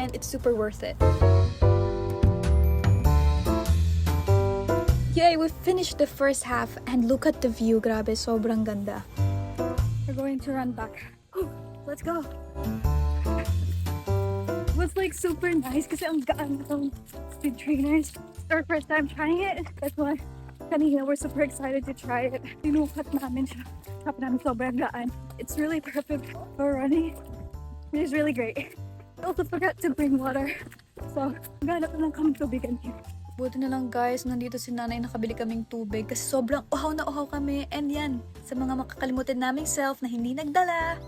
and it's super worth it. Yay, we finished the first half and look at the view. Grabe, sobrang ganda. We're going to run back. Let's go. It was like super nice kasi ang gaan ng speed trainers. It's our first time trying it. That's why kanina we're super excited to try it. Tinukat namin siya. Sabi namin sobrang gaan. It's really perfect for running. It is really great. I also forgot to bring water. So, ganap na lang kami tubigan here. Buti na lang guys, nandito si nanay, nakabili kaming tubig kasi sobrang uhaw na uhaw kami. And yan, sa mga makakalimutan naming self na hindi nagdala.